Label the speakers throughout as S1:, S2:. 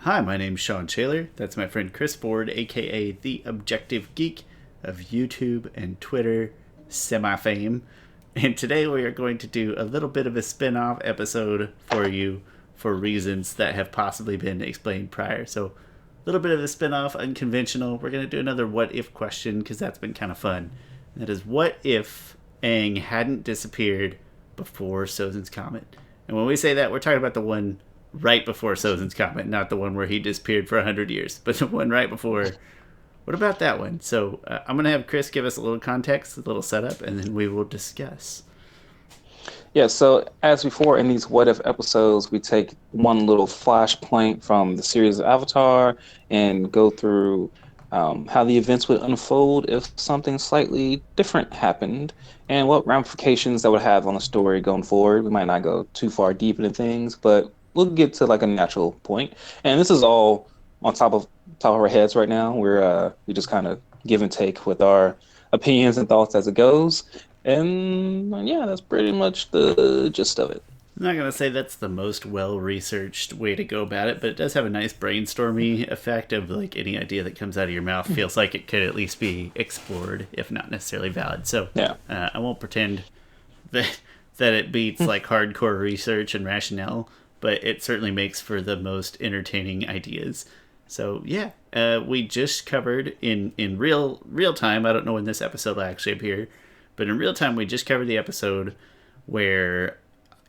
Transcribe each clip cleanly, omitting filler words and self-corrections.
S1: Hi, my name's Shawn Shaler. That's my friend Chris Ford, aka the Objective Geek of YouTube and Twitter semi-fame. And today we are going to do a little bit of a spin-off episode for you for reasons that have possibly been explained prior. So a little bit of a spin-off, unconventional. We're going to do another what if question because that's been kind of fun. And that is, what if Aang hadn't disappeared before Sozin's Comet? And when we say that, we're talking about the one right before Sozin's Comet, not the one where he disappeared for 100 years, but the one right before. What about that one? So I'm going to have Chris give us a little context, a little setup, and then we will discuss.
S2: Yeah, so as before in these what if episodes, we take one little flashpoint from the series of Avatar and go through how the events would unfold if something slightly different happened and what ramifications that would have on the story going forward. We might not go too far deep into things, but we'll get to like a natural point. And this is all on top of our heads right now. We just kind of give and take with our opinions and thoughts as it goes. And yeah, that's pretty much the gist of it.
S1: I'm not going to say that's the most well-researched way to go about it, but it does have a nice brainstormy effect of like any idea that comes out of your mouth feels like it could at least be explored, if not necessarily valid. So
S2: Yeah.
S1: I won't pretend that it beats like hardcore research and rationale, but it certainly makes for the most entertaining ideas. So yeah, we just covered in real time. I don't know when this episode will actually appear, but in real time we just covered the episode where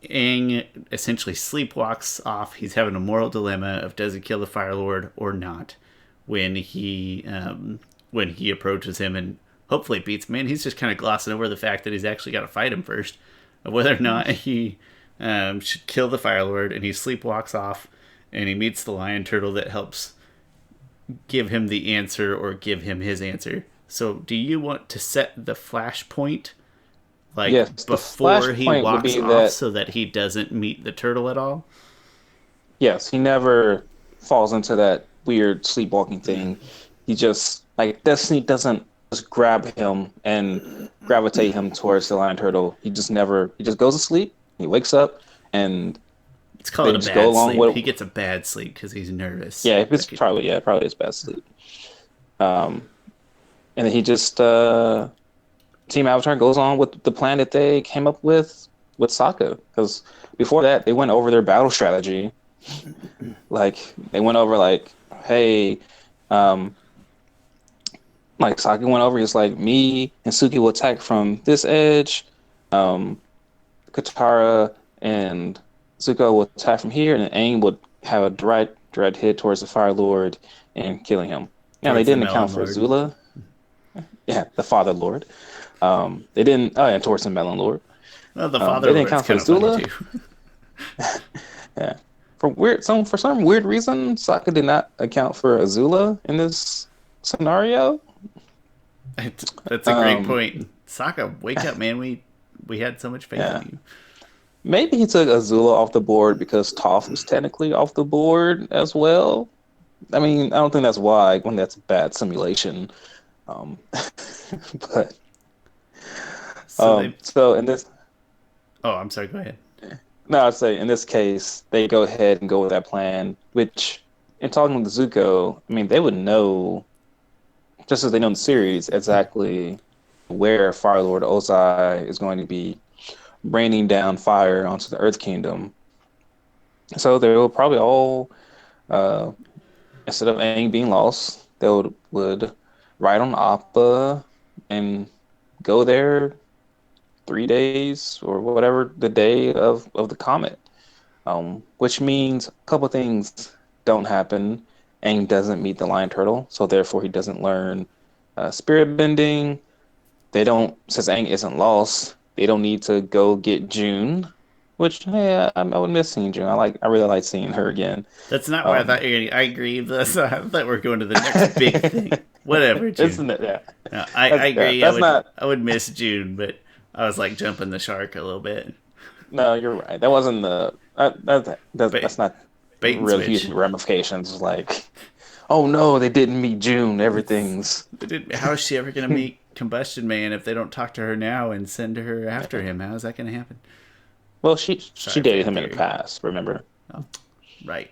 S1: Aang essentially sleepwalks off. He's having a moral dilemma of does he kill the Fire Lord or not when he approaches him and hopefully beats him. Man, he's just kind of glossing over the fact that he's actually got to fight him first, of whether or not he should kill the Fire Lord, and he sleepwalks off, and he meets the lion turtle that helps give him the answer or give him his answer. So, do you want to set the flashpoint like
S2: Yes, the
S1: before he
S2: flashpoint would
S1: walks
S2: be
S1: off
S2: that
S1: so that he doesn't meet the turtle at all?
S2: yes, he never falls into that weird sleepwalking thing. He just like Destiny doesn't just grab him and gravitate him towards the lion turtle. He just goes to sleep. He wakes up and
S1: Let's call
S2: they
S1: it a
S2: just go
S1: bad
S2: along
S1: sleep.
S2: with
S1: He gets a bad sleep because he's nervous.
S2: yeah, it's
S1: Like,
S2: probably his best sleep. Um, and then he just Team Avatar goes on with the plan that they came up with Sokka. Because before that, they went over their battle strategy. Like they went over like, hey, um, like Sokka went over. He's like, me and Suki will attack from this edge. Um, Katara and Zuko will attack from here, and Aang would have a direct hit towards the Fire Lord and killing him. Now they
S1: towards the
S2: didn't account
S1: Melon
S2: for
S1: Lord.
S2: Azula. Yeah, the Father Lord. They didn't. Oh, yeah, towards the Melon Lord.
S1: Well, the
S2: They
S1: Father
S2: didn't
S1: Lord's
S2: account for
S1: kind of funny
S2: Azula.
S1: too.
S2: Yeah, for some weird reason, Sokka did not account for Azula in this scenario.
S1: That's a great
S2: Um,
S1: point. Sokka, wake up, man. We had so much faith
S2: yeah,
S1: in you.
S2: maybe he took Azula off the board because Toph was technically off the board as well. I mean, I don't think that's why when that's bad simulation. Um, but
S1: So they.
S2: so in this
S1: Oh, I'm sorry. Go ahead.
S2: No, I'd say in this case, they go ahead and go with that plan, which in talking with Zuko, I mean, they would know, just as they know in the series, exactly where Fire Lord Ozai is going to be raining down fire onto the Earth Kingdom. So they will probably all, uh, instead of Aang being lost, they would ride on Appa and go there 3 days or whatever the day of the comet. Which means a couple things don't happen. Aang doesn't meet the lion turtle, so therefore he doesn't learn spirit bending. They don't, since Aang isn't lost, they don't need to go get June, which hey, I would miss seeing June. I really like seeing her again.
S1: That's not where I
S2: Um,
S1: thought you were going. I agree. I thought we are going to the next big thing. Whatever, June.
S2: isn't it? Yeah,
S1: No, I agree.
S2: that's not.
S1: I would miss June, but I was like jumping the shark a little bit.
S2: No, you're right. That wasn't the.
S1: Bait,
S2: That's not
S1: bait and
S2: really huge
S1: switch.
S2: ramifications. Like, oh no, they didn't meet June. Everything's
S1: How is she ever going to meet Combustion Man if they don't talk to her now and send her after him? How is that going to happen?
S2: well, she
S1: Sorry,
S2: dated
S1: fan
S2: him in the
S1: theory.
S2: past. Remember?
S1: Oh, right.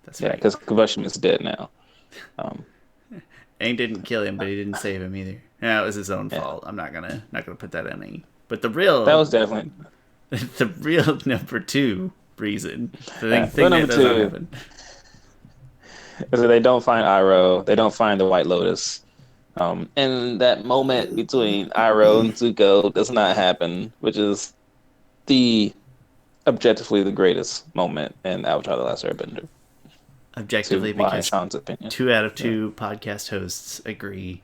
S1: That's
S2: Yeah,
S1: right.
S2: because combustion is dead now. Um,
S1: Aang didn't kill him, but he didn't save him either. Yeah, it was his own
S2: yeah,
S1: fault. I'm not gonna put that on Aang. But the
S2: that
S1: real
S2: was definitely.
S1: the real number two reason, the thing,
S2: Well,
S1: thing that
S2: number
S1: does not
S2: two
S1: happen.
S2: is that they don't find Iroh. They don't find the White Lotus. And that moment between Iroh and Zuko does not happen, which is the objectively the greatest moment in Avatar: The Last Airbender, to
S1: Objectively,
S2: my
S1: because
S2: Sean's opinion.
S1: two out of
S2: Yeah.
S1: two podcast hosts agree.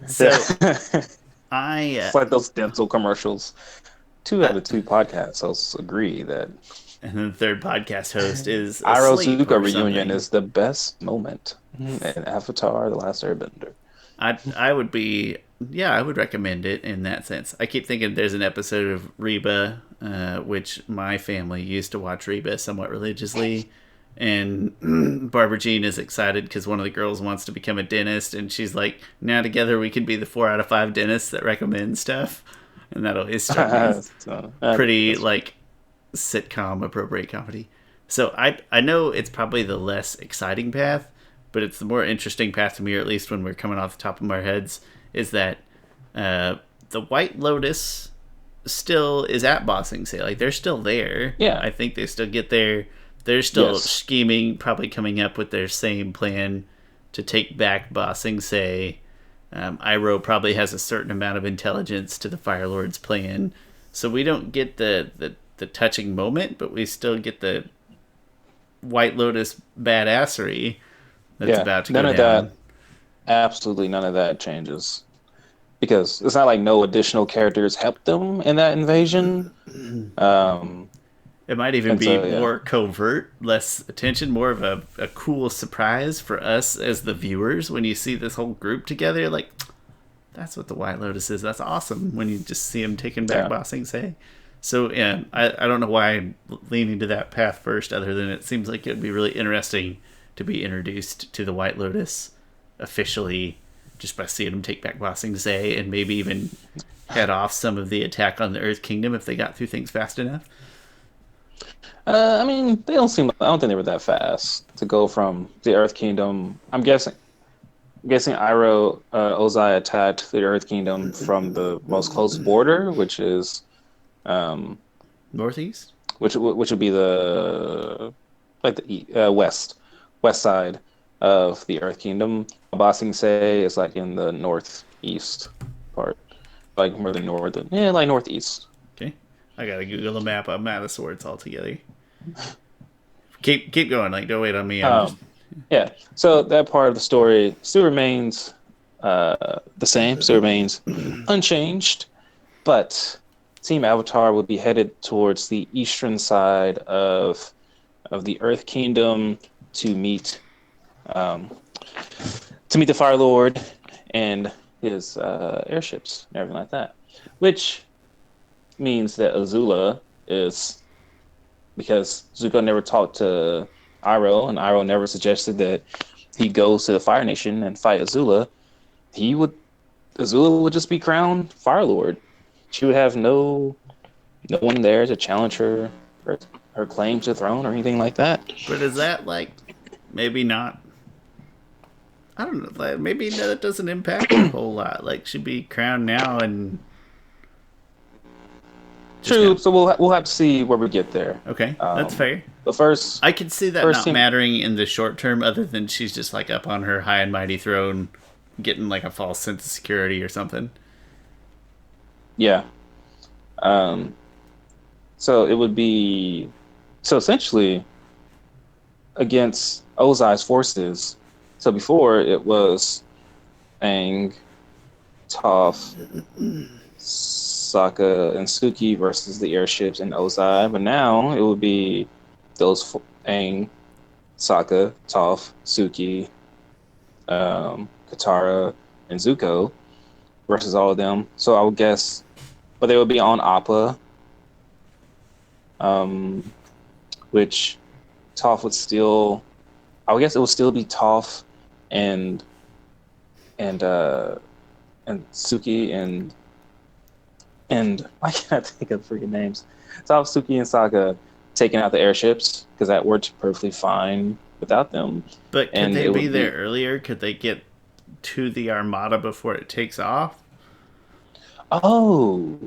S1: So
S2: Yeah.
S1: I,
S2: It's like those dental commercials. Two
S1: uh,
S2: out of two podcast hosts agree that
S1: and then the third podcast host is
S2: Iroh
S1: asleep
S2: Zuko
S1: or
S2: reunion
S1: something.
S2: is the best moment in Avatar: The Last Airbender.
S1: I would be, yeah, I would recommend it in that sense. I keep thinking there's an episode of Reba, which my family used to watch Reba somewhat religiously, and Barbara Jean is excited because one of the girls wants to become a dentist, and she's like, now together we can be the 4 out of 5 dentists that recommend stuff, and that always struck me as
S2: So,
S1: pretty like sitcom appropriate comedy. So I know it's probably the less exciting path, but it's the more interesting path to me, or at least when we're coming off the top of our heads, is that the White Lotus still is at Bossing Say. Like they're still there.
S2: yeah,
S1: I think they still get there. They're still
S2: yes,
S1: scheming, probably coming up with their same plan to take back Bossing Say. Iroh probably has a certain amount of intelligence to the Fire Lord's plan, so we don't get the touching moment, but we still get the White Lotus badassery that's
S2: yeah.
S1: about to
S2: None
S1: go
S2: of
S1: down.
S2: that, absolutely none of that changes because it's not like no additional characters helped them in that invasion. Um,
S1: It might even
S2: and
S1: be
S2: so yeah,
S1: more covert, less attention, more of a cool surprise for us as the viewers when you see this whole group together. Like, that's what the White Lotus is. That's awesome when you just see him taking back
S2: yeah.
S1: Bossing Say. So, yeah, I don't know why I'm leaning to that path first, other than it seems like it would be really interesting to be introduced to the White Lotus officially just by seeing him take back Bossing Say and maybe even head off some of the attack on the Earth Kingdom if they got through things fast enough.
S2: I mean, they don't seem. I don't think they were that fast to go from the Earth Kingdom. I'm guessing Iroh Ozai attacked the Earth Kingdom from the most close border, which is um,
S1: Northeast?
S2: which would be the like the west side of the Earth Kingdom. Bossing Say is like in the northeast part, like more the northern, yeah, like northeast.
S1: Okay. I gotta Google a map. I'm out of sorts altogether. Keep going. Like, don't wait on me. I'm just.
S2: Um, yeah, so that part of the story still remains the same, still remains unchanged, but Team Avatar will be headed towards the eastern side of the Earth Kingdom to meet um, the Fire Lord and his airships and everything like that, which means that Azula is because Zuko never talked to Iroh, and Iroh never suggested that he goes to the Fire Nation and fight Azula. Azula would just be crowned Fire Lord. She would have no one there to challenge her claim to the throne or anything like that.
S1: But is that like maybe not? I don't know. Like, maybe that doesn't impact her a whole lot. Like, she'd be crowned now and just
S2: True.
S1: kind
S2: So we'll have to see where we get there.
S1: of. Okay, that's
S2: Um,
S1: fair.
S2: but first,
S1: I could see that
S2: first
S1: not
S2: team,
S1: mattering in the short term, other than she's just like up on her high and mighty throne, getting like a false sense of security or something.
S2: yeah. Um, so it would be so essentially against Ozai's forces. So before it was Aang, Toph, Sokka, and Suki versus the airships and Ozai, but now it would be Aang, Sokka, Toph, Suki, Katara, and Zuko versus all of them. So I would guess, but they would be on Appa, um, which Toph would still. I would guess it would still be Toph and and uh, and Suki and why can't I think of freaking names? Toph, Suki, and Sokka taking out the airships because that worked perfectly fine without them,
S1: But could
S2: and
S1: they
S2: it
S1: be
S2: would
S1: there
S2: be
S1: earlier? Could they get to the armada before it takes off?
S2: oh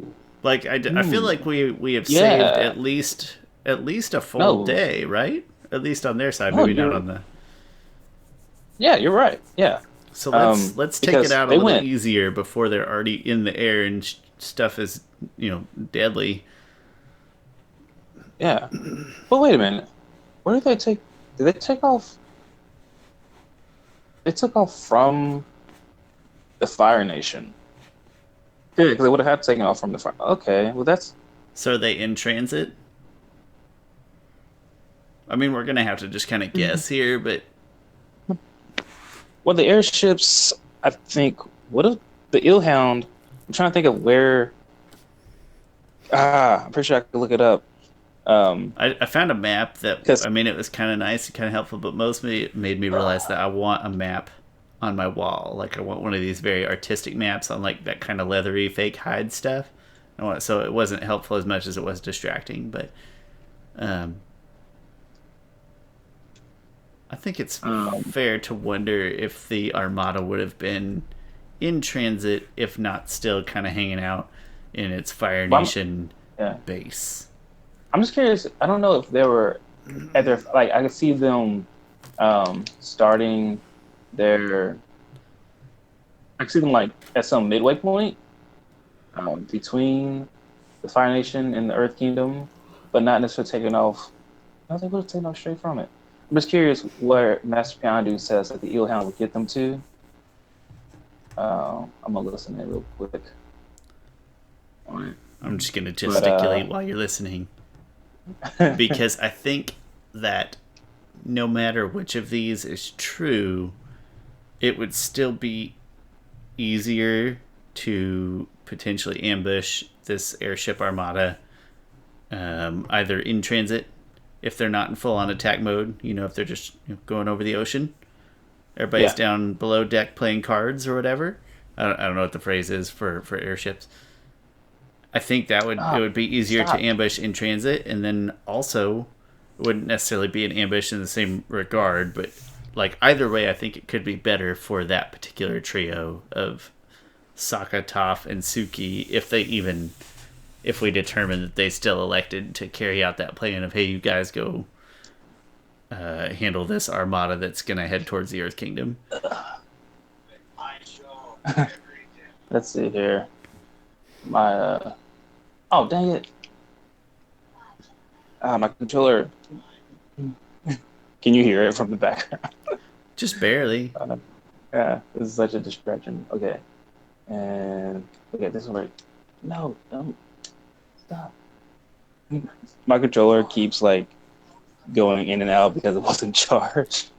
S1: Like I feel like we have saved
S2: yeah
S1: at least a full
S2: no
S1: day, right? At least on their side,
S2: no
S1: maybe not
S2: you're
S1: on the.
S2: yeah you're right yeah
S1: So let's take it
S2: because
S1: out a
S2: they
S1: little
S2: went
S1: easier before they're already in the air and stuff is deadly.
S2: yeah but wait a minute where did they take off they took off from the Fire Nation. Yeah, because they would have had taken off from the Fire. Okay, well that's
S1: So are they in transit? I mean, we're gonna have to just kind of guess here, but
S2: well the airships. I think what if the Illhound? I'm trying to think of where. I'm pretty sure I could look it up.
S1: I found a map that,
S2: Because
S1: I mean, it was kind of nice and kind of helpful, but mostly it made me realize that I want a map on my wall. Like, I want one of these very artistic maps on, like, that kind of leathery fake hide stuff. So it wasn't helpful as much as it was distracting, but um, I think it's fair to wonder if the Armada would have been in transit, if not still kind of hanging out in its Fire
S2: well,
S1: Nation
S2: yeah,
S1: base.
S2: I'm just curious. I don't know if they were at their like. I could see them starting their. I could see them like at some midway point between the Fire Nation and the Earth Kingdom, but not necessarily taking off. No, they would have taken off straight from it. I'm just curious where Master Piandu says that the Eelhound would get them to. I'm gonna listen to it real quick.
S1: I'm just going to gesticulate while you're listening. Because I think that no matter which of these is true, it would still be easier to potentially ambush this airship armada either in transit, if they're not in full-on attack mode, if they're just going over the ocean. Everybody's down below deck playing cards or whatever. I don't know what the phrase is for airships. I think that it would be easier to ambush in transit, and then also it wouldn't necessarily be an ambush in the same regard, but like either way, I think it could be better for that particular trio of Sokka, Toph, and Suki if we determine that they still elected to carry out that plan of, hey, you guys go handle this armada that's gonna head towards the Earth Kingdom.
S2: Let's see here. My oh dang it! My controller. Can you hear it from the background?
S1: Just barely.
S2: Yeah, this is such a distraction. Okay, and okay, this one. No, don't stop. My controller keeps like going in and out because it wasn't charged.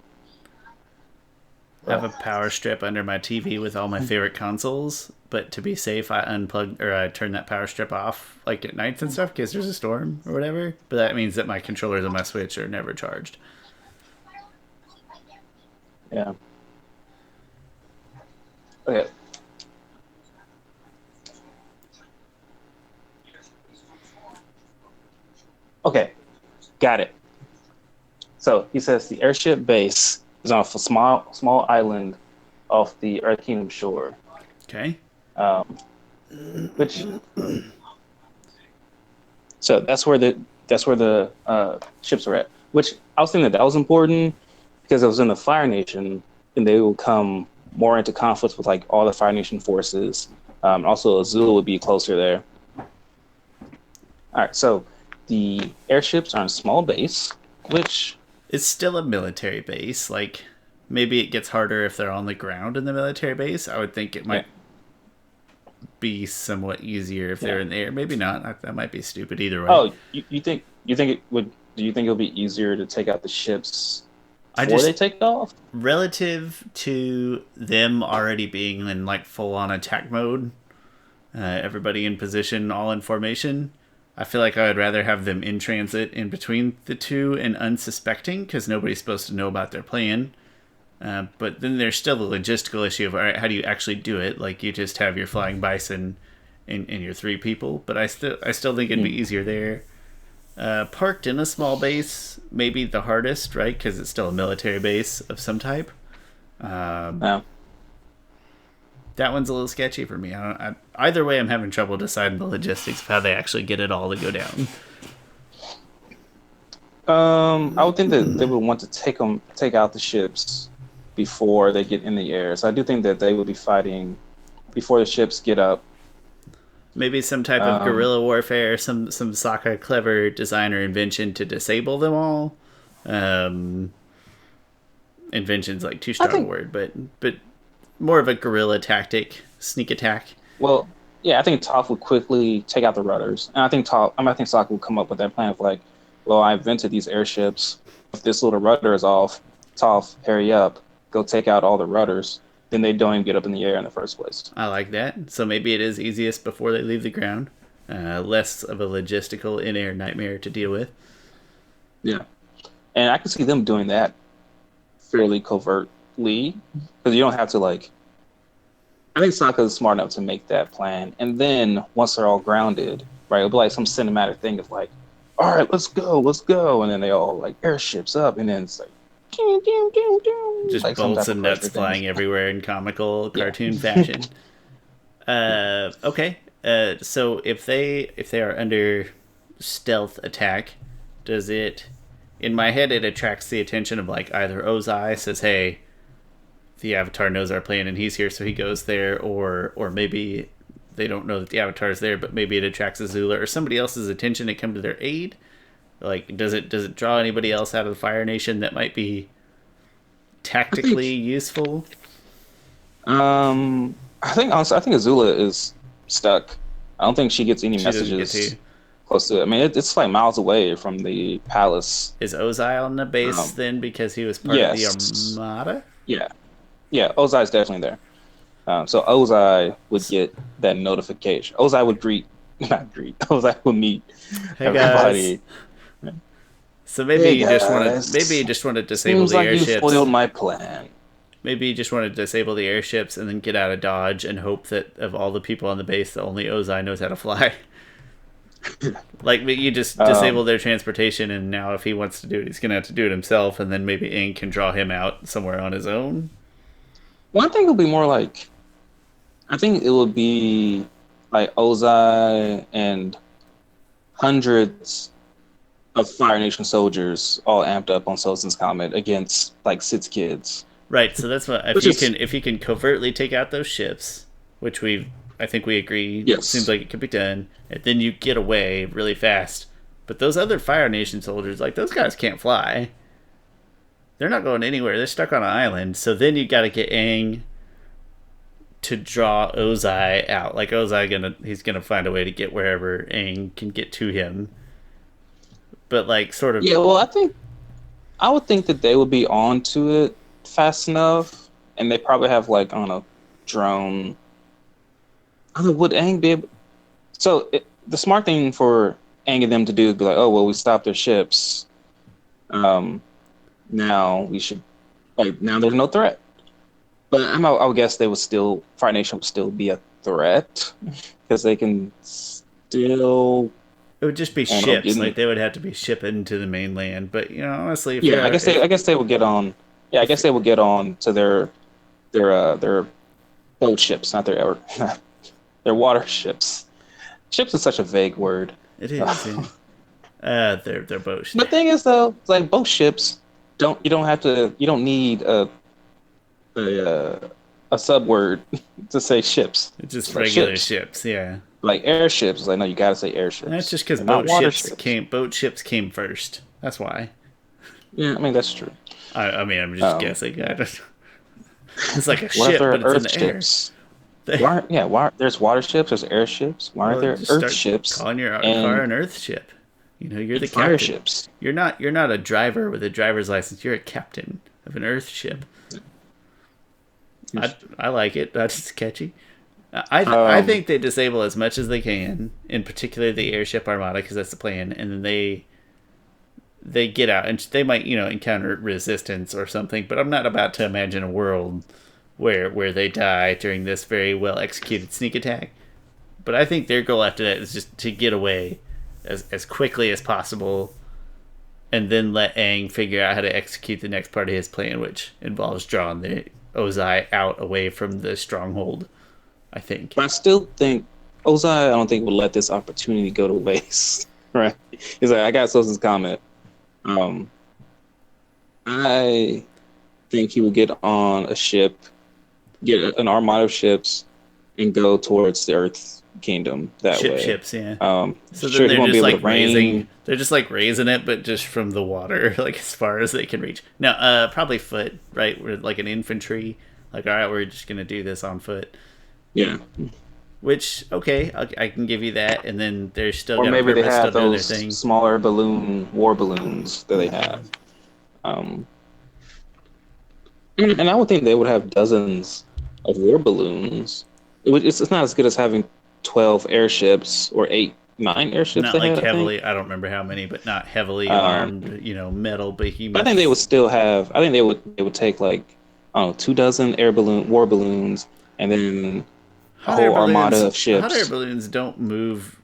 S1: I have a power strip under my TV with all my favorite consoles, but to be safe, I unplug or I turn that power strip off like at nights and stuff because there's a storm or whatever. But that means that my controllers and my Switch are never charged.
S2: Yeah. Okay. Okay, got it. So he says the airship base is on a small island off the Earth Kingdom shore.
S1: Okay.
S2: Which so that's where the ships are at. Which I was thinking that was important because it was in the Fire Nation, and they will come more into conflicts with like all the Fire Nation forces. Also, Azul would be closer there. All right, so the airships are on a small base, which
S1: it's still a military base. Like, maybe it gets harder if they're on the ground in the military base. I would think it might be somewhat easier if they're in the air. Maybe not. That might be stupid either way.
S2: Oh, you think it would? Do you think it'll be easier to take out the ships before they take off?
S1: Relative to them already being in like full on attack mode, everybody in position, all in formation. I feel like I would rather have them in transit in between the two and unsuspecting because nobody's supposed to know about their plan. But then there's still the logistical issue of, all right, how do you actually do it? Like, you just have your flying bison and your three people. But I still think it'd be easier there. Parked in a small base, maybe the hardest, right? Because it's still a military base of some type.
S2: Yeah.
S1: That one's a little sketchy for me. Either way, I'm having trouble deciding the logistics of how they actually get it all to go down.
S2: I would think that they would want to take out the ships before they get in the air. So I do think that they would be fighting before the ships get up.
S1: Maybe some type of guerrilla warfare, some Sokka clever designer invention to disable them all. Invention's like too strong a word, but more of a guerrilla tactic, sneak attack.
S2: Well, yeah, I think Toph would quickly take out the rudders, and I think Sokka would come up with that plan of like, well, I invented these airships. If this little rudder is off, Toph, hurry up, go take out all the rudders. Then they don't even get up in the air in the first place.
S1: I like that. So maybe it is easiest before they leave the ground. Less of a logistical in-air nightmare to deal with.
S2: Yeah. And I can see them doing that fairly covertly. Because you don't have to, like... I think Sokka is smart enough to make that plan. And then, once they're all grounded, right, it'll be like some cinematic thing of like, all right, let's go. And then they all, like, airships up. And then it's like,
S1: just
S2: like
S1: bolts and nuts flying everywhere in comical cartoon fashion. Okay. So if they are under stealth attack, does it? In my head, it attracts the attention of like either Ozai says, "Hey, the Avatar knows our plan and he's here, so he goes there," or maybe they don't know that the Avatar is there, but maybe it attracts Azula or somebody else's attention to come to their aid. Like, does it draw anybody else out of the Fire Nation that might be tactically useful?
S2: I think Azula is stuck. I don't think she gets any messages close to it. I mean, it's like miles away from the palace.
S1: Is Ozai on the base then because he was part of the Armada?
S2: Yeah, Ozai's definitely there. So Ozai would get that notification. Ozai would Ozai would meet everybody.
S1: Guys. So maybe you just want to disable the airships.
S2: You spoiled my plan.
S1: Maybe you just want to disable the airships and then get out of Dodge and hope that of all the people on the base, that only Ozai knows how to fly. Like, you just disable their transportation, and now if he wants to do it, he's going to have to do it himself, and then maybe Aang can draw him out somewhere on his own.
S2: Well, I think it'll be more like... I think it would be like Ozai and hundreds of Fire Nation soldiers all amped up on Sozin's Comet against like 6 kids.
S1: Right, so that's what if you can covertly take out those ships, which I think we agree, seems like it could be done, and then you get away really fast. But those other Fire Nation soldiers, like, those guys can't fly. They're not going anywhere. They're stuck on an island. So then you got to get Aang to draw Ozai out. Like, he's gonna find a way to get wherever Aang can get to him. But like, sort of.
S2: Yeah, well, I would think that they would be on to it fast enough, and they probably have like on a drone. Would Aang be able? So the smart thing for Aang and them to do is be like, oh well, we stopped their ships. Now we should now there's no threat. But I would guess Fire Nation would still be a threat because they can still.
S1: It would just be ships. Like, they would have to be shipping to the mainland. But, honestly,
S2: I guess they would get on. Yeah, I guess they would get on to their boat ships, not their water ships. Ships is such a vague word.
S1: It is. They're boat ships.
S2: The thing is, though, like, boat ships you don't need a sub word to say ships.
S1: It's just regular ships, yeah.
S2: Like airships, no, you gotta say airships.
S1: That's just because boat ships came first. That's why.
S2: Yeah, I mean that's true.
S1: I mean, I'm just guessing. It's like a
S2: ship,
S1: but it's in the
S2: ships? Why there's water ships, there's airships. Why aren't there earth ships?
S1: Calling your car an earth ship. You're the captain.
S2: Fire ships.
S1: You're not a driver with a driver's license. You're a captain of an earth ship. I like it. That's catchy. I think they disable as much as they can, in particular the airship armada, because that's the plan, and then they get out, and they might encounter resistance or something. But I'm not about to imagine a world where they die during this very well executed sneak attack. But I think their goal after that is just to get away as quickly as possible, and then let Aang figure out how to execute the next part of his plan, which involves drawing the Ozai out away from the stronghold, I think.
S2: But I still think Ozai, I don't think would let this opportunity go to waste. Right? He's like, I got Sozin's Comet. I think he would get on a ship, get an armada of ships, and go towards the Earth Kingdom that way.
S1: Ships, yeah. So
S2: sure,
S1: then
S2: he won't
S1: they're
S2: be
S1: just
S2: able
S1: like
S2: to rain.
S1: they're just like raising it, but just from the water, like as far as they can reach. No, probably foot, right? We're like an infantry. Like, all right, we're just gonna do this on foot.
S2: Yeah.
S1: Which, okay, I can give you that. And then they're still
S2: Or
S1: got a
S2: maybe they
S1: purpose,
S2: have
S1: still doing their
S2: those
S1: thing.
S2: smaller war balloons that they have. And I would think they would have dozens of war balloons. It's not as good as having 12 airships or 9 airships.
S1: Not
S2: they
S1: like
S2: had,
S1: heavily, I don't remember how many, but not heavily armed, metal behemoths.
S2: But I think they would still have. I think they would take like, I don't know, 2 dozen war balloons, and then a whole armada of ships.
S1: Hot air balloons don't move,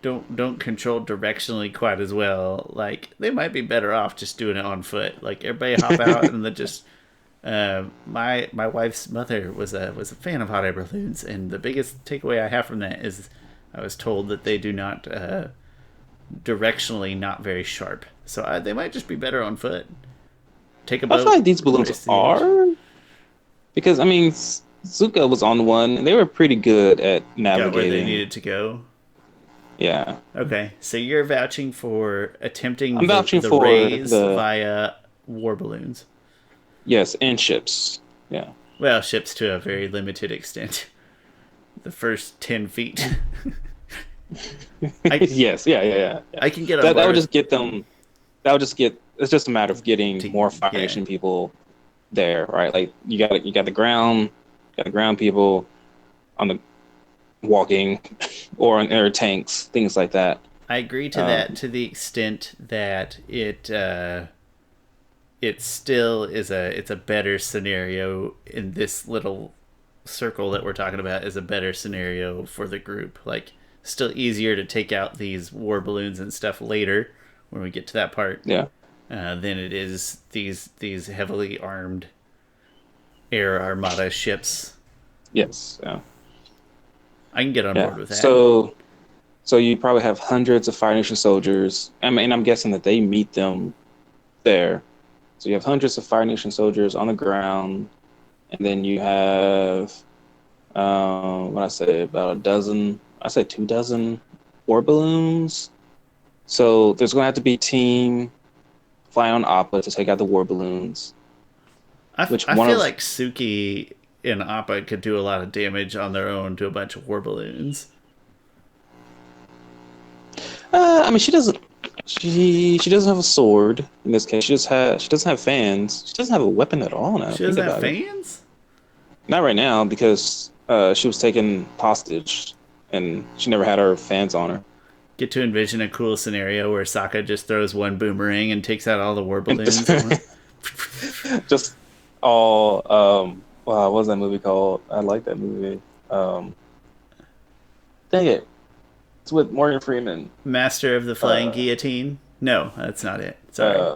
S1: don't control directionally quite as well. Like, they might be better off just doing it on foot. Like, everybody hop out and then just. My wife's mother was a fan of hot air balloons, and the biggest takeaway I have from that is I was told that they do not directionally not very sharp, so they might just be better on foot. Take a boat.
S2: I feel like these balloons are, because I mean, Zuko was on one, and they were pretty good at navigating
S1: where they needed to go.
S2: Yeah.
S1: Okay, so you're vouching for attempting
S2: the
S1: raise via war balloons.
S2: Yes, and ships. Yeah.
S1: Well, ships to a very limited extent. The first 10 feet.
S2: Yes, yeah.
S1: I can get
S2: that would just get them. That would just get. It's just a matter of getting more Fire Nation people there, right? Like you got the ground people on the walking or on air tanks, things like that.
S1: I agree to that to the extent that it still is it's a better scenario in this little circle that we're talking about, is a better scenario for the group. Like, still easier to take out these war balloons and stuff later when we get to that part.
S2: Yeah.
S1: Than it is these heavily armed air armada ships.
S2: Yes. Yeah.
S1: I can get on board with that.
S2: So you probably have hundreds of Fire Nation soldiers. I mean, I'm guessing that they meet them there. So you have hundreds of Fire Nation soldiers on the ground, and then you have, what I say, about a dozen. I say 2 dozen war balloons. So there's going to have to be a team flying on Appa to take out the war balloons.
S1: I feel like Suki and Appa could do a lot of damage on their own to a bunch of war balloons.
S2: I mean, she doesn't. She doesn't have a sword in this case. She doesn't have fans. She doesn't have a weapon at all now.
S1: She doesn't have fans?
S2: Not right now, because she was taken hostage and she never had her fans on her.
S1: Get to envision a cool scenario where Sokka just throws one boomerang and takes out all the war balloons.
S2: Just all what was that movie called? I like that movie. Dang it. It's with Morgan Freeman.
S1: Master of the Flying Guillotine? No, that's not it. Sorry.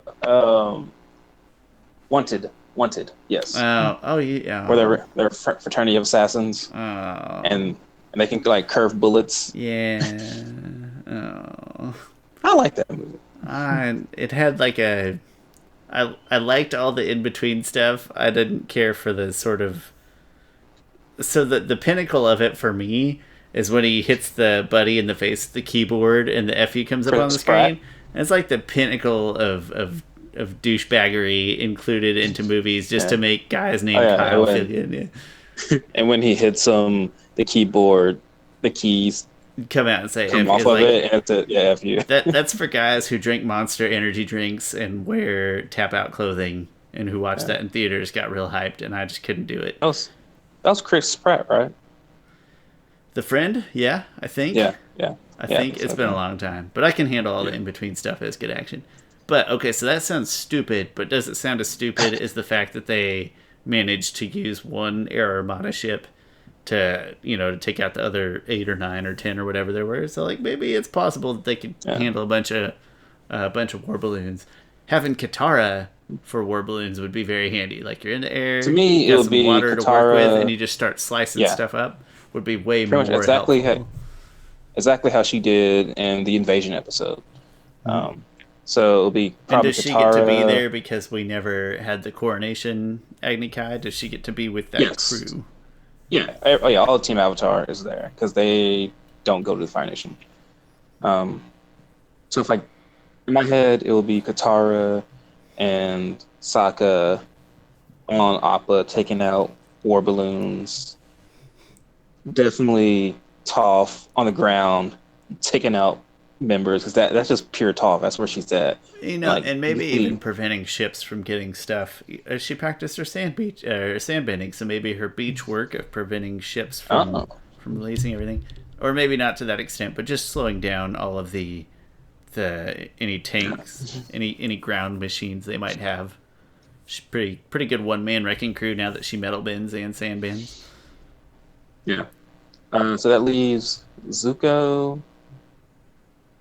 S2: Wanted. Yes.
S1: Oh, yeah.
S2: Where they're fraternity of assassins.
S1: Oh.
S2: And they can like curve bullets.
S1: Yeah. Oh.
S2: I like that movie.
S1: It had like I liked all the in between stuff. I didn't care for the sort of. So the pinnacle of it for me is when he hits the buddy in the face with the keyboard and the FU comes up on the screen. And it's like the pinnacle of douchebaggery included into movies just to make guys named Kyle feel good. Yeah.
S2: And when he hits the keyboard, the keys
S1: come out and say
S2: come off of it, and F you.
S1: That's for guys who drink Monster energy drinks and wear tap out clothing and who watched that in theaters, got real hyped, and I just couldn't do it.
S2: That was Chris Pratt, right?
S1: The Friend? Yeah, I think.
S2: Yeah.
S1: I think it's been a long time, but I can handle all the in between stuff as good action. But okay, so that sounds stupid, but does it sound as stupid as the fact that they managed to use one Air Armada ship to take out the other 8 or 9 or 10 or whatever there were. So like maybe it's possible that they could handle a bunch of war balloons. Having Katara for war balloons would be very handy. Like you're in the air,
S2: To me,
S1: you
S2: it
S1: got
S2: would
S1: some
S2: be
S1: water to work
S2: Katara.
S1: with, and you just start slicing stuff up. Would be way
S2: Pretty
S1: more
S2: much exactly
S1: helpful.
S2: exactly how she did in the invasion episode. So it'll be
S1: And
S2: probably
S1: does she
S2: Katara.
S1: get to be there because we never had the coronation Agni Kai? Does she get to be with that crew?
S2: Yeah. Oh yeah, all of Team Avatar is there because they don't go to the Fire Nation. So if in my head, it will be Katara and Sokka on Appa taking out war balloons. Definitely Toph on the ground taking out members because that's just pure Toph. That's where she's at.
S1: And maybe even preventing ships from getting stuff. She practiced her sandbending, so maybe her beach work of preventing ships from releasing everything, or maybe not to that extent, but just slowing down all of the any tanks, any ground machines they might have. She's pretty good one-man wrecking crew now that she metal bends and sand bends.
S2: Yeah. So that leaves Zuko.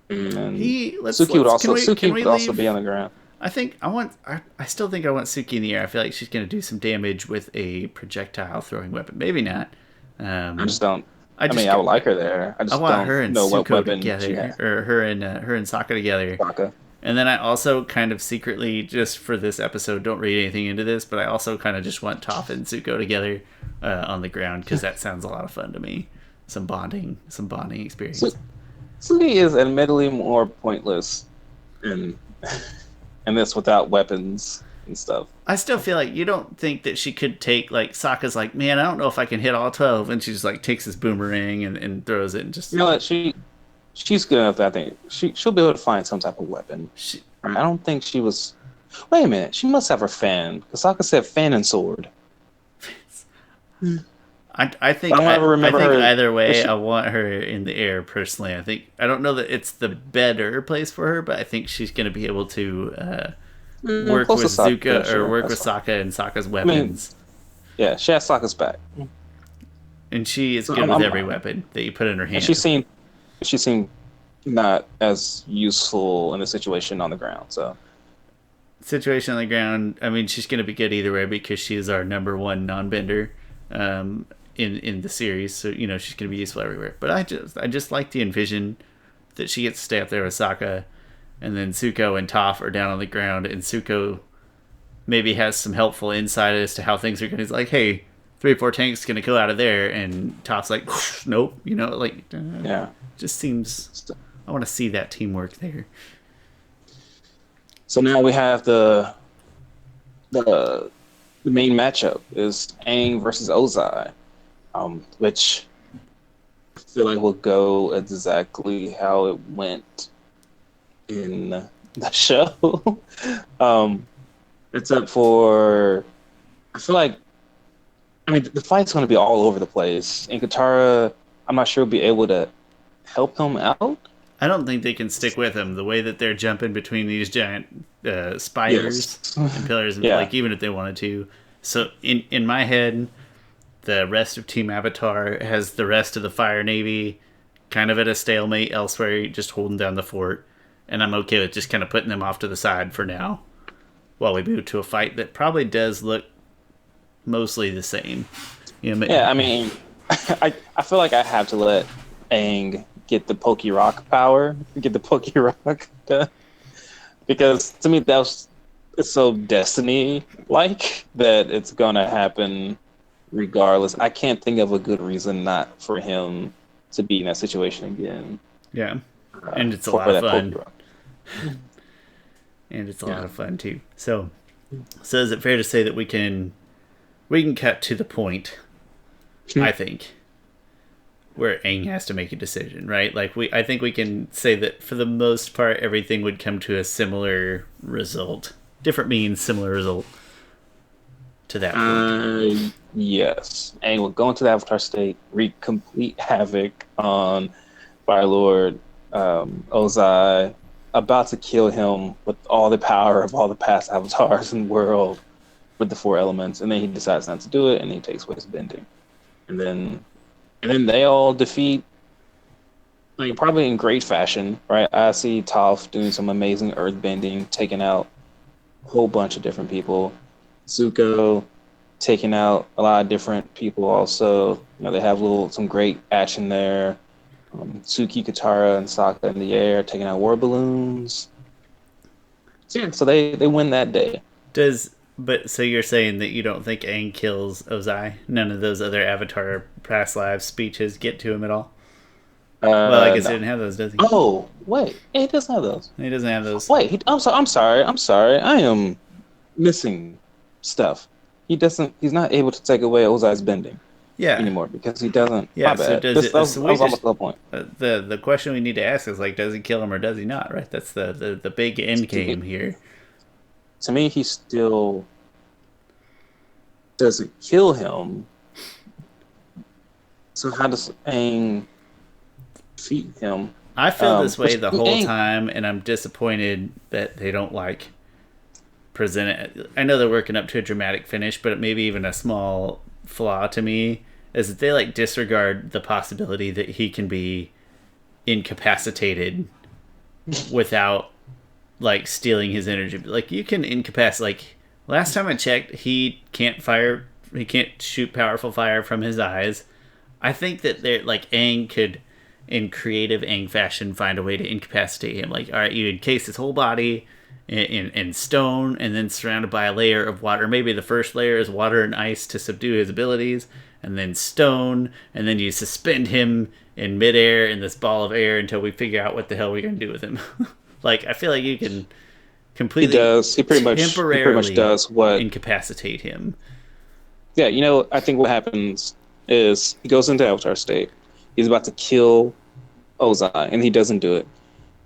S2: And Suki would also be on the ground.
S1: I still think I want Suki in the air. I feel like she's going to do some damage with a projectile throwing weapon. Maybe not. I
S2: just don't. I would like her there. I
S1: want her and
S2: know
S1: Zuko
S2: what weapon
S1: together, or her and Sokka together.
S2: Sokka.
S1: And then I also kind of secretly, just for this episode, don't read anything into this, but I also kind of just want Toph and Zuko together on the ground because that sounds a lot of fun to me. Some bonding experience.
S2: Suki is admittedly more pointless in this without weapons and stuff.
S1: I still feel like you don't think that she could take, like, Sokka's like, man, I don't know if I can hit all 12, and she just like takes this boomerang and throws it and just.
S2: You know what? She's good enough that I think she'll be able to find some type of weapon. I don't think she was. Wait a minute, she must have her fan because Sokka said fan and sword.
S1: I think either way, I want her in the air personally. I don't know that it's the better place for her, but I think she's going to be able to work with Zuko or work with Sokka and Sokka's weapons.
S2: Yeah, she has Sokka's back,
S1: and she is good with every weapon that you put in her hand.
S2: She seemed not as useful in the situation on the ground. So
S1: situation on the ground, I mean, she's going to be good either way because she is our number one Nonbender. In the series, so she's gonna be useful everywhere. But I just like to envision that she gets to stay up there with Sokka, and then Zuko and Toph are down on the ground, and Zuko maybe has some helpful insight as to how things are gonna. He's like, hey, 3-4 tanks gonna go out of there, and Toph's like, nope, just seems. I want to see that teamwork there.
S2: So now we have the main matchup is Aang versus Ozai. Which I feel like will go exactly how it went in the show. It's up for. I feel like. The fight's going to be all over the place. And Katara, I'm not sure will be able to help him out.
S1: I don't think they can stick with him. The way that they're jumping between these giant spiders and pillars, like even if they wanted to. So in my head. The rest of Team Avatar has the rest of the Fire Navy kind of at a stalemate elsewhere, just holding down the fort. And I'm okay with just kind of putting them off to the side for now while we move to a fight that probably does look mostly the same.
S2: I feel like I have to let Aang get the Pokey Rock power, get the Pokey Rock done. Because to me, it's so Destiny-like that it's going to happen regardless. I can't think of a good reason not for him to be in that situation again.
S1: Yeah, and it's a lot of fun. And it's a lot of fun too. So is it fair to say that we can cut to the point? I think where Aang has to make a decision, right? Like I think we can say that for the most part, everything would come to a similar result. Different means similar result. To that point.
S2: Yes. Aang will go into the Avatar state, wreak complete havoc on Fire Lord Ozai, about to kill him with all the power of all the past avatars in the world with the 4 elements, and then he decides not to do it, and he takes away his bending. And then and then they all defeat, like, probably in great fashion, right? I see Toph doing some amazing earth bending, taking out a whole bunch of different people. Zuko taking out a lot of different people. Also, they have some great action there. Suki, Katara, and Sokka in the air taking out war balloons. So, yeah, so they win that day.
S1: So you're saying that you don't think Aang kills Ozai? None of those other Avatar past lives speeches get to him at all? Well, I guess
S2: No.
S1: he didn't have those, does he?
S2: Oh, wait. Yeah, he doesn't have those.
S1: He doesn't have those.
S2: Wait, I'm sorry. I'm sorry. I am missing stuff. He's not able to take away Ozai's bending anymore because he doesn't.
S1: Yeah.
S2: My
S1: So
S2: bad.
S1: does it?
S2: That was,
S1: So
S2: that
S1: we
S2: was almost
S1: just
S2: the point.
S1: the question we need to ask is like, does he kill him or does he not? Right. That's the big end game here.
S2: To me, he still doesn't kill him. So how does Aang defeat him?
S1: I feel this way
S2: which
S1: the whole
S2: Aang,
S1: time, and I'm disappointed that they don't like present it. I know they're working up to a dramatic finish, but maybe even a small flaw to me is that they like disregard the possibility that he can be incapacitated without like stealing his energy. Like you can incapacitate. Like last time I checked, he can't fire. He can't shoot powerful fire from his eyes. I think that they're like Aang could, in creative Aang fashion, find a way to incapacitate him. Like, all right, you encase his whole body in stone and then surrounded by a layer of water. Maybe the first layer is water and ice to subdue his abilities, and then stone, and then you suspend him in midair in this ball of air until we figure out what the hell we're going to do with him. Like, I feel like you can completely
S2: he does. He pretty much does what
S1: incapacitate him.
S2: Yeah, I think what happens is he goes into Avatar state. He's about to kill Ozai, and he doesn't do it.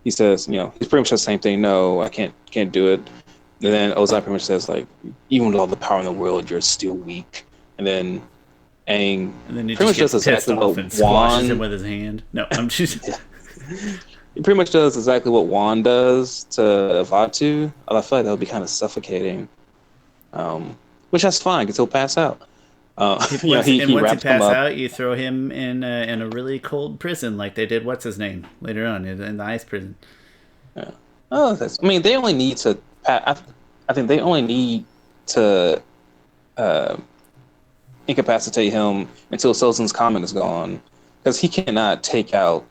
S2: He says, he's pretty much the same thing. No, I can't do it. And then Ozai pretty much says, like, even with all the power in the world, you're still weak. And then Aang
S1: he
S2: pretty much does exactly what
S1: squashes him with his hand. No, I'm just.
S2: He pretty much does exactly what Juan does to Vaatu. I feel like that would be kind of suffocating. Which that's fine because he'll pass out.
S1: Once he passes out, you throw him in a really cold prison like they did. What's his name later on in the ice prison?
S2: Yeah. Oh, they only need to. I think they only need to incapacitate him until Sozin's Comet is gone, because he cannot take out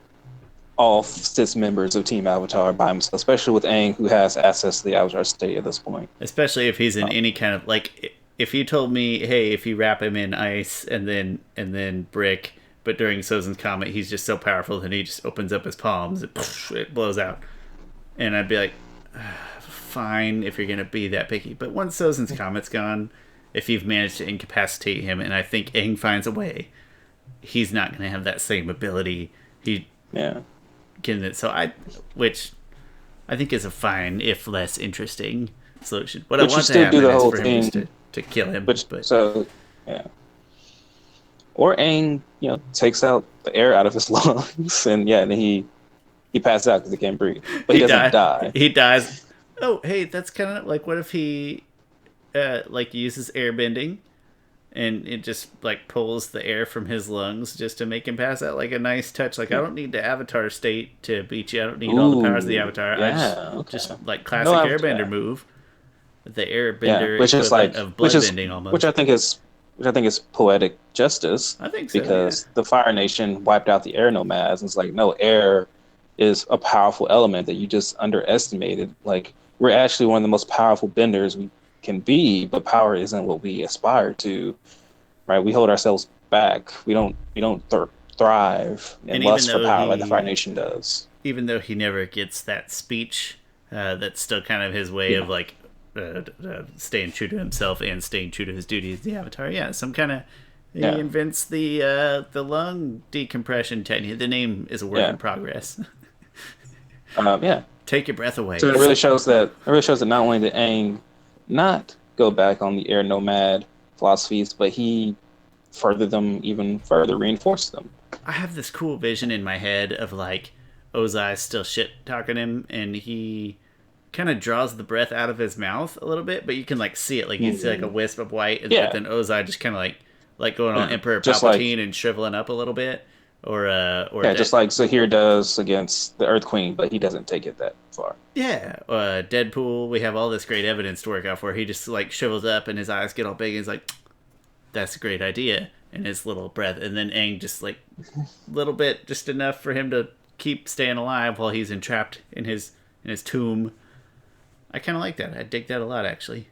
S2: all 6 members of Team Avatar by himself, especially with Aang, who has access to the Avatar state at this point.
S1: Especially if he's in any kind of like. If you told me, hey, if you wrap him in ice and then brick, but during Sozin's Comet he's just so powerful that he just opens up his palms, it blows out, and I'd be like, fine if you're gonna be that picky. But once Sozin's Comet's gone, if you've managed to incapacitate him, and I think Aang finds a way, he's not gonna have that same ability. Which I think is a fine if less interesting solution. What I want to happen is for him just to kill him.
S2: Or Aang, takes out the air out of his lungs, and then he passes out because he can't breathe. But he doesn't die.
S1: He dies. Oh, hey, that's kind of like, what if he uses airbending, and it just like pulls the air from his lungs just to make him pass out, like a nice touch. Like, I don't need the Avatar state to beat you. I don't need all the powers of the Avatar. Just like classic airbender move. The airbender,
S2: which is like
S1: of bloodbending almost.
S2: Which I think is poetic justice.
S1: I think so,
S2: because the Fire Nation wiped out the air nomads, and it's like, no, air is a powerful element that you just underestimated. Like, we're actually one of the most powerful benders we can be, but power isn't what we aspire to, right? We hold ourselves back. We don't thrive and lust for power like the Fire Nation does.
S1: Even though he never gets that speech, that's still kind of his way of like staying true to himself and staying true to his duty as the Avatar. Yeah, some kind of he invents the lung decompression technique. The name is a work in progress. Take your breath away.
S2: So it really shows that not only did Aang not go back on the air nomad philosophies, but he furthered them even further, reinforced them.
S1: I have this cool vision in my head of like Ozai still shit talking him, and he kind of draws the breath out of his mouth a little bit, but you can like see it, like you see like a wisp of white, but then Ozai just kind of like like going on Emperor
S2: just
S1: Palpatine and shriveling up a little bit, or
S2: just like Zahir does against the Earth Queen, but he doesn't take it that far.
S1: yeah, Deadpool. We have all this great evidence to work out for. He just like shrivels up and his eyes get all big and he's like, "That's a great idea." And his little breath, and then Aang just like little bit, just enough for him to keep staying alive while he's entrapped in his tomb. I kind of like that. I dig that a lot, actually.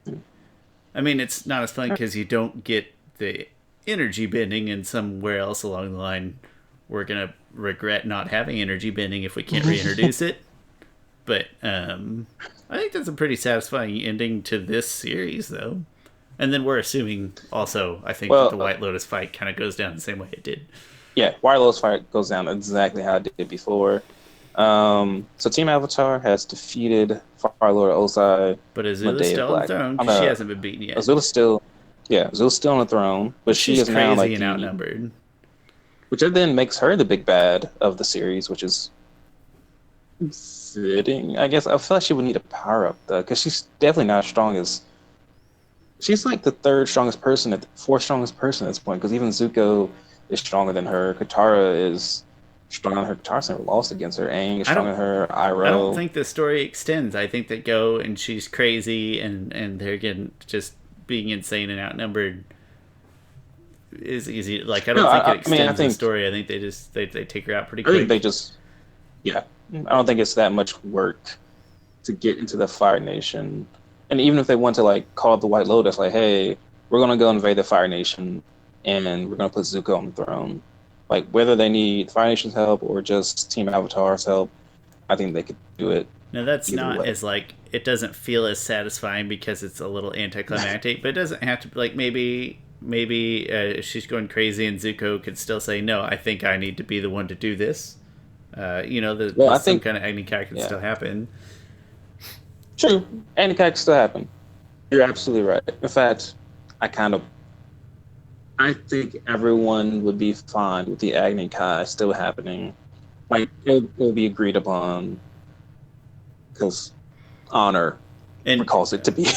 S1: I mean, it's not as fun because you don't get the energy bending, and somewhere else along the line, we're gonna regret not having energy bending if we can't reintroduce it. But I think that's a pretty satisfying ending to this series, though. And then we're assuming also, I think that the White Lotus fight kind of goes down the same way it did.
S2: Yeah, White Lotus fight goes down exactly how it did before. So Team Avatar has defeated Fire Lord Ozai.
S1: But Azula's still on the throne because she hasn't been beaten yet.
S2: Azula's still on the throne, but she is now like
S1: and outnumbered.
S2: Which then makes her the big bad of the series, which is fitting. I guess I feel like she would need a power up though, because she's definitely not as strong as. She's like the fourth strongest person at this point, because even Zuko is stronger than her. Katara is stronger than her. Katara's never lost against her. Aang is stronger than her. Iroh.
S1: I don't think the story extends. I think they go and she's crazy and they're getting just being insane and outnumbered is easy. Like I don't think it extends the story. I think they just they take her out pretty quick. I think
S2: they just I don't think it's that much work to get into the Fire Nation. And even if they want to like call up the White Lotus, like, hey, we're gonna go invade the Fire Nation and we're gonna put Zuko on the throne. Like whether they need Fire Nation's help or just Team Avatar's help, I think they could do it.
S1: Now that's not as like it doesn't feel as satisfying because it's a little anticlimactic, but it doesn't have to like maybe she's going crazy and Zuko could still say no. I think I need to be the one to do this. I think some kind of Agni Kai can still happen.
S2: True, Agni Kai can still happen. You're absolutely right. In fact, I think everyone would be fine with the Agni Kai still happening. Like it'll be agreed upon because honor calls it to be.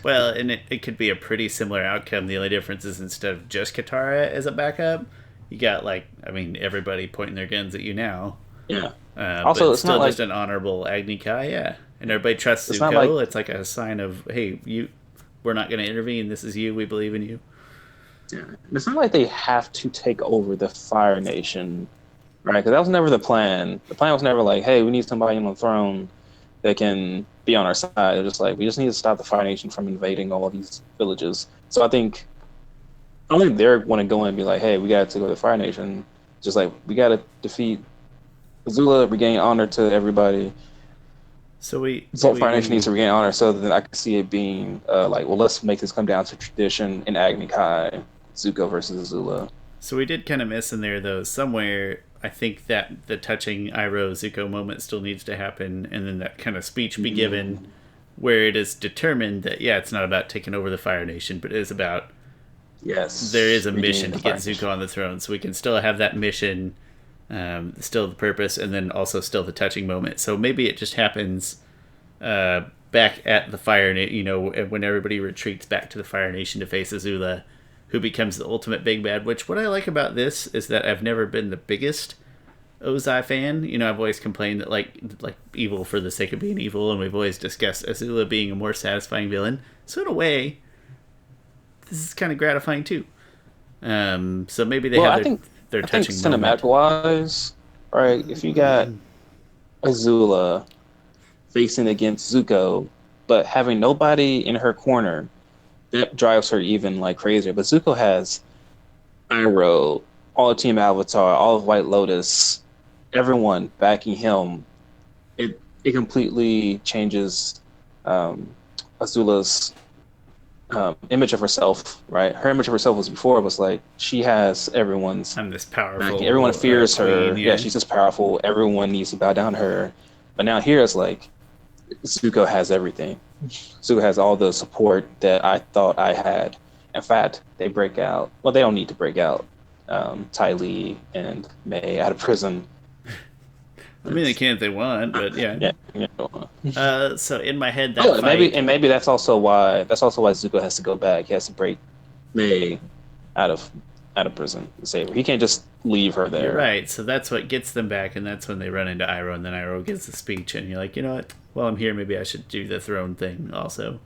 S1: Well, and it could be a pretty similar outcome. The only difference is instead of just Katara as a backup, you got everybody pointing their guns at you now.
S2: Yeah.
S1: Also, it's still just an honorable Agni Kai, yeah. And everybody trusts Zuko. It's like a sign of, hey, we're not going to intervene. This is you. We believe in you.
S2: Yeah. It's not like they have to take over the Fire Nation, right? Because that was never the plan. The plan was never like, hey, we need somebody on the throne that can be on our side. They're just like, we just need to stop the Fire Nation from invading all of these villages. So I think they're going to go in and be like, hey, we got to go to the Fire Nation. Just like, we got to defeat Azula, regain honor to everybody. So Fire Nation needs to regain honor. So then I can see it being let's make this come down to tradition in Agni Kai, Zuko versus Azula.
S1: So we did kind of miss in there though somewhere. I think that the touching Iroh Zuko moment still needs to happen, and then that kind of speech be given, where it is determined that it's not about taking over the Fire Nation, but it is about there is a mission to get Zuko on the throne. So we can still have that mission. Still the purpose, and then also still the touching moment. So maybe it just happens back at the Fire Nation, when everybody retreats back to the Fire Nation to face Azula, who becomes the ultimate big bad. Which what I like about this is that I've never been the biggest Ozai fan. I've always complained that like evil for the sake of being evil, and we've always discussed Azula being a more satisfying villain. So in a way, this is kind of gratifying too. So maybe they have their touching moment.
S2: Cinematic-wise, right? If you got Azula facing against Zuko, but having nobody in her corner, that drives her even crazier. But Zuko has Iroh, all of Team Avatar, all of White Lotus, everyone backing him. It completely changes Azula's image of herself, right? Her image of herself was like she has everyone's.
S1: I'm this powerful.
S2: Backing. Everyone fears her. Yeah, she's just powerful. Everyone needs to bow down to her. But now here it's like Zuko has everything. Zuko has all the support that I thought I had. In fact, they break out. Well, they don't need to break out. Ty Lee and May out of prison.
S1: I mean, they can if they want, but yeah. So in my head, that
S2: fight... maybe that's also why Zuko has to go back. He has to break May out of out of prison to save her. He can't just leave her
S1: You're
S2: there.
S1: right. So that's what gets them back, and that's when they run into Iroh, and then Iroh gives the speech, and you're like, you know what? Well, I'm here. Maybe I should do the throne thing also.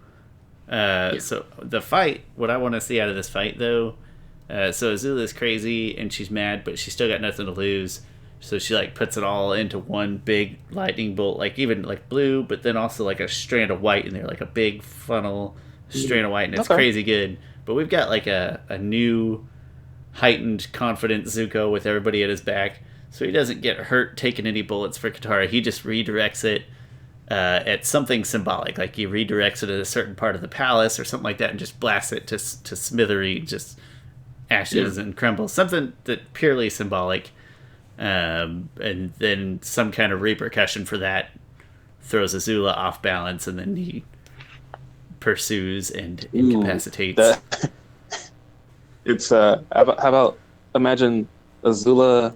S2: Yeah.
S1: So the fight, what I want to see out of this fight, though, so Azula's crazy and she's mad, but she's still got nothing to lose. So she like puts it all into one big lightning bolt, like even like blue, but then also like a strand of white in there, like a big funnel strand of white, and it's
S2: Okay.
S1: crazy good. But we've got like a new heightened confident Zuko with everybody at his back, so he doesn't get hurt taking any bullets for Katara. He just redirects it at something symbolic, like he redirects it at a certain part of the palace or something like that, and just blasts it to smithery, just ashes and crumbles. Something that purely symbolic, and then some kind of repercussion for that throws Azula off balance, and then he pursues and incapacitates.
S2: That it's how about imagine Azula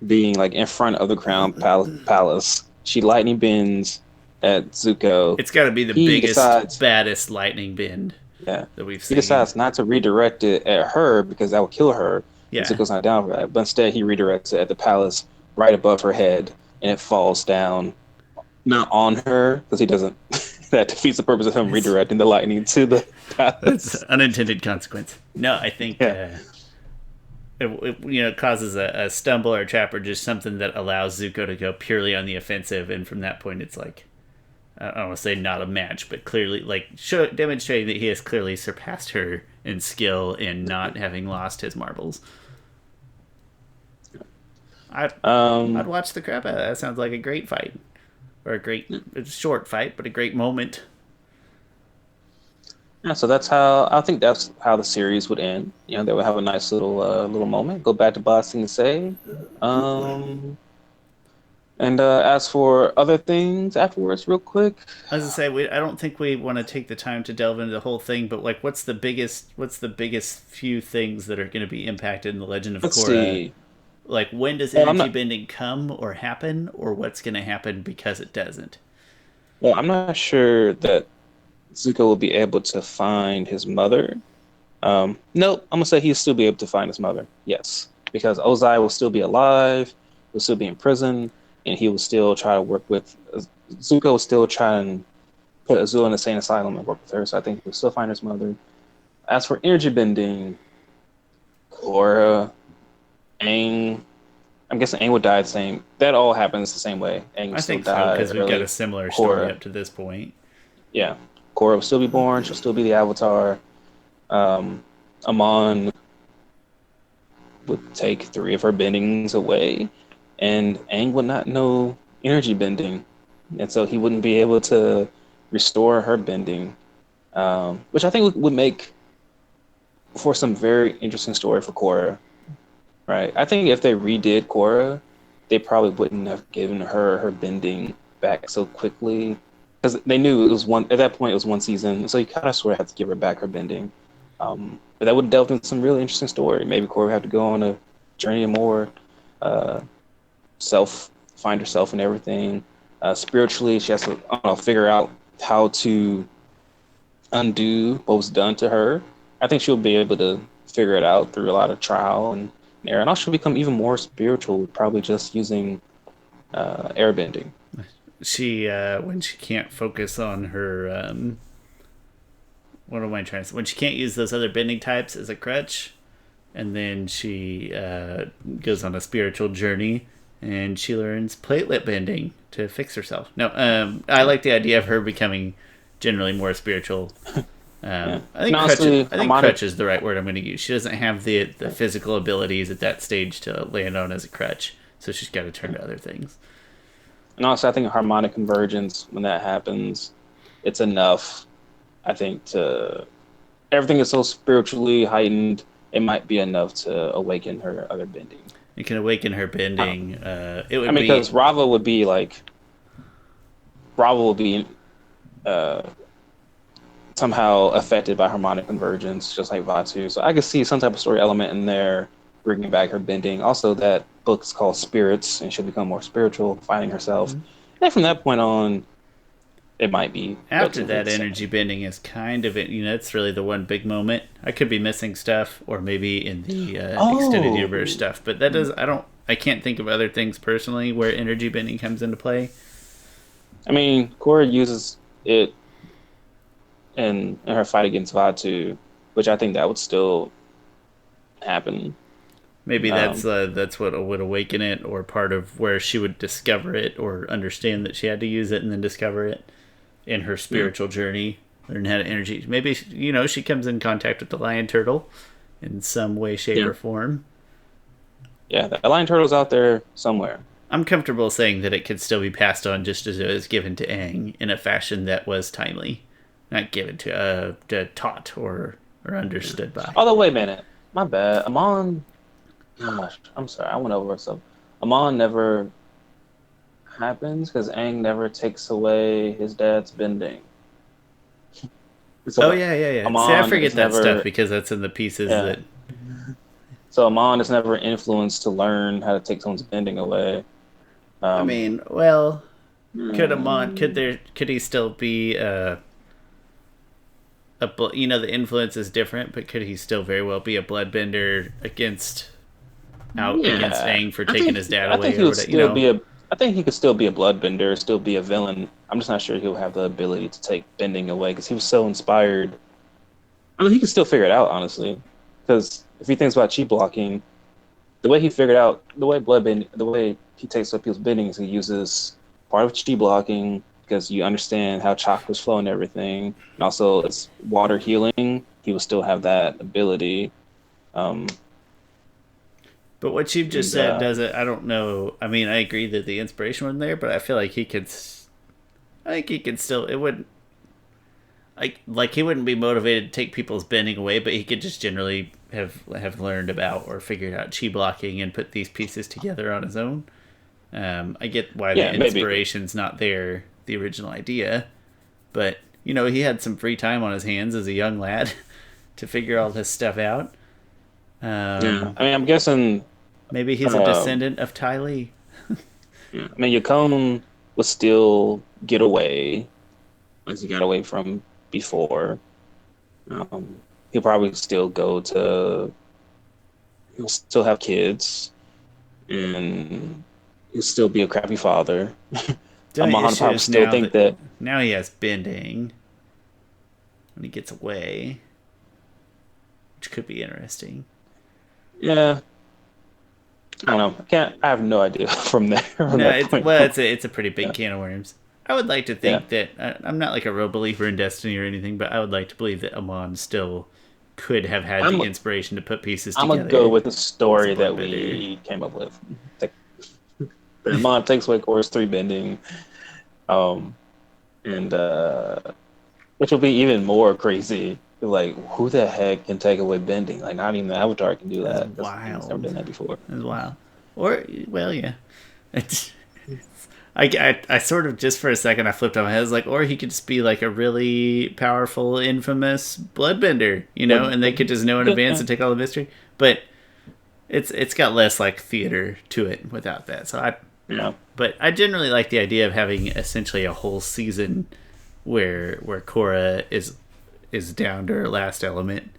S2: being like in front of the crown palace. She lightning bends at Zuko.
S1: It's got to be the
S2: He
S1: biggest,
S2: decides,
S1: baddest lightning bend
S2: yeah,
S1: that we've
S2: he
S1: seen.
S2: decides not to redirect it at her because that will kill her.
S1: Yeah.
S2: And Zuko's not down for that. But instead, he redirects it at the palace right above her head, and it falls down, not on her because he doesn't. That defeats the purpose of him redirecting the lightning to the palace.
S1: That's unintended consequence. No, I think it causes a stumble or a trap or just something that allows Zuko to go purely on the offensive, and from that point, it's like, I don't want to say not a match, but clearly like demonstrating that he has clearly surpassed her in skill in not having lost his marbles. I'd watch the crap out of that. That sounds like a great fight, or a great short fight, but a great moment.
S2: Yeah, so that's how the series would end. You know, they would have a nice little moment. Go back to boxing and say, and as for other things afterwards, real quick.
S1: As I say, I don't think we want to take the time to delve into the whole thing, but like, what's the biggest few things that are going to be impacted in the Legend of
S2: Let's
S1: Korra?
S2: see.
S1: Like, when does energy bending come or happen, or what's going to happen because it doesn't?
S2: Well, I'm not sure that Zuko will be able to find his mother. No, I'm gonna say he'll still be able to find his mother. Yes, because Ozai will still be alive, will still be in prison, and he will still try to work with Zuko. Will still try and put Azula in the sane asylum and work with her. So I think he'll still find his mother. As for energy bending, Korra, Aang, I'm guessing Aang would die the same. That all happens the same way. Aang
S1: I
S2: still
S1: think so,
S2: die
S1: because we've got
S2: early.
S1: a similar story
S2: Korra.
S1: up to this point.
S2: Yeah, Korra will still be born. She'll still be the Avatar. Amon would take 3 of her bendings away, and Aang would not know energy bending, and so he wouldn't be able to restore her bending, which I think would make for some very interesting story for Korra. Right? I think if they redid Korra, they probably wouldn't have given her bending back so quickly because they knew it was one at that point. It was one season, so you kind of sort of had to give her back her bending. But that would delve into some really interesting story. Maybe Korra would have to go on a journey of more find herself and everything. Spiritually, she has to figure out how to undo what was done to her. I think she'll be able to figure it out through a lot of trial and error. And also she'll become even more spiritual, probably just using airbending.
S1: She when she can't focus on her what am I trying to say? When she can't use those other bending types as a crutch, and then she goes on a spiritual journey, and she learns platelet bending to fix herself. No, I like the idea of her becoming generally more spiritual. I think crutch is the right word I'm going to use. She doesn't have the physical abilities at that stage to land on as a crutch, so she's got to turn to other things.
S2: And also, I think harmonic convergence, when that happens, it's enough. I think everything is so spiritually heightened, it might be enough to awaken her other bending.
S1: It can awaken her bending.
S2: Because Rava would be somehow affected by harmonic convergence, just like Vatu. So I could see some type of story element in there, bringing back her bending. Also, that book is called Spirits, and she'll become more spiritual, finding herself. Mm-hmm. And from that point on, it might be
S1: After
S2: relatively
S1: that,
S2: the
S1: energy
S2: same.
S1: bending is kind of it. It's really the one big moment. I could be missing stuff, or maybe in the extended universe
S2: Oh,
S1: stuff. But that does. I can't think of other things personally where energy bending comes into play.
S2: I mean, Korra uses it in her fight against Vatu, which I think that would still happen.
S1: Maybe
S2: Um,
S1: that's what would awaken it, or part of where she would discover it, or understand that she had to use it and then discover it in her
S2: yeah,
S1: spiritual journey. Learn how to energy. Maybe she comes in contact with the lion turtle in some way, shape,
S2: yeah,
S1: or form.
S2: yeah. The lion turtle's out there somewhere.
S1: I'm comfortable saying that it could still be passed on just as it was given to Aang in a fashion that was timely, not given to taught or
S2: Yeah.
S1: understood by.
S2: Although, wait a minute, my bad. Amon, gosh, I'm sorry, I went over some. Amon never happens because Aang never takes away his dad's bending.
S1: Oh
S2: So
S1: yeah, yeah, yeah. See, I
S2: Amon
S1: forget
S2: is
S1: that stuff
S2: never,
S1: because that's in the pieces
S2: yeah.
S1: that.
S2: So Amon is never influenced to learn how to take someone's bending away.
S1: I
S2: Um,
S1: mean, well, could Amon
S2: mm,
S1: could he still be the influence is different, but could he still very well be a bloodbender against
S2: yeah,
S1: Aang for taking his dad
S2: I think
S1: away
S2: he
S1: or
S2: would
S1: whatever?
S2: still be a. I think he could still be a bloodbender, still be a villain. I'm just not sure he'll have the ability to take bending away because he was so inspired. I mean, he could still figure it out, honestly. Because if he thinks about chi blocking, the way he figured out the way the way he takes up people's bending is he uses part of chi blocking because you understand how chakras flow and everything, and also it's water healing. He will still have that ability. Um,
S1: But what you've just
S2: and
S1: said does it. I don't know. I mean, I agree that the inspiration wasn't there, but I feel like he could. I think he could still. It would like he wouldn't be motivated to take people's bending away, but he could just generally have learned about or figured out chi blocking and put these pieces together on his own. I get why the
S2: yeah, maybe.
S1: inspiration's not there, the original idea, but he had some free time on his hands as a young lad to figure all this stuff out.
S2: Yeah,
S1: Um,
S2: I mean, I'm guessing.
S1: Maybe he's a
S2: Um,
S1: descendant of Ty Lee.
S2: yeah, I mean, Yukon would still get away as he got away from before. He'll probably still go to. He'll still have kids, and he'll still be a crappy father.
S1: The only
S2: Mahan
S1: issue
S2: probably
S1: is
S2: still think that.
S1: now he has bending when he gets away, which could be interesting.
S2: Yeah, I don't know. I can't. I have no idea from there from
S1: No,
S2: that
S1: it's
S2: point.
S1: well, it's a pretty big
S2: Yeah,
S1: can of worms. I would like to
S2: yeah.
S1: think that I'm not like a real believer in destiny or anything, but I would like to believe that Amon still could have had
S2: I'm
S1: the inspiration to put pieces
S2: I'm gonna go
S1: together
S2: with the
S1: as a
S2: story that
S1: bloodbender.
S2: we came up with. Like, Mahan takes away Course 3 bending, um, and which will be even more crazy. Like, who the heck can take away bending? Like, not even the Avatar can do
S1: That's
S2: that because he's never
S1: wild.
S2: done that before.
S1: That's wild. Or well, yeah. It's I sort of just for a second I flipped on my head. I was like, or he could just be like a really powerful, infamous bloodbender, and they could just know in advance
S2: Yeah,
S1: and take all the mystery. But it's got less like theater to it without that.
S2: yeah,
S1: But I generally like the idea of having essentially a whole season where Korra is down to her last element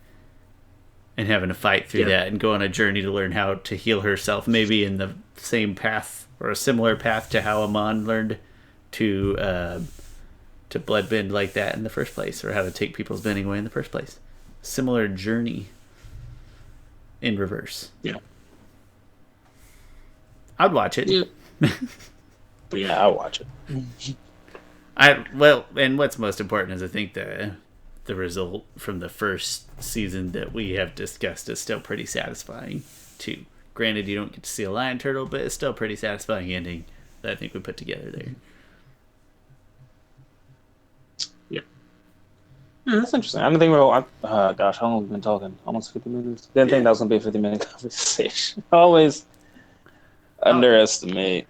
S1: and having to fight through
S2: yeah,
S1: that and go on a journey to learn how to heal herself, maybe in the same path or a similar path to how Amon learned to bloodbend like that in the first place, or how to take people's bending away in the first place. Similar journey in reverse.
S2: yeah,
S1: I'd watch it.
S2: yeah. But yeah, I'll watch it.
S1: And what's most important is I think the result from the first season that we have discussed is still pretty satisfying too. Granted, you don't get to see a lion turtle, but it's still a pretty satisfying ending that I think we put together there.
S2: Yeah. Yeah, that's interesting. I didn't think gosh, how long have we been talking? Almost 50 minutes. Didn't think
S1: Yeah.
S2: that was gonna be a 50-minute conversation. I always
S1: Oh,
S2: underestimate.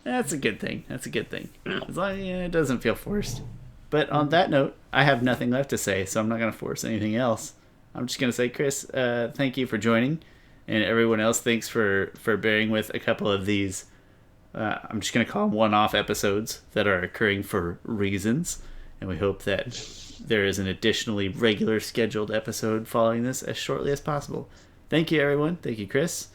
S1: that's a good thing. That's a good thing.
S2: Yeah.
S1: As long as it doesn't feel forced. But on that note, I have nothing left to say, so I'm not going to force anything else. I'm just going to say, Chris, thank you for joining, and everyone else, thanks for bearing with a couple of these I'm just going to call them one-off episodes that are occurring for reasons. And we hope that there is an additionally regular scheduled episode following this as shortly as possible. Thank you, everyone. Thank you, Chris.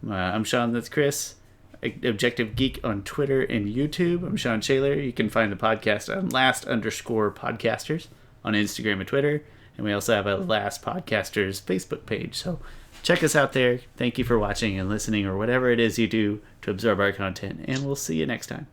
S1: I'm Shawn. That's Chris. Objective Geek on Twitter and YouTube. I'm Shawn Shaler. You can find the podcast on last_podcasters on Instagram and Twitter. And we also have a Last Podcasters Facebook page. So check us out there. Thank you for watching and listening or whatever it is you do to absorb our content. And we'll see you next time.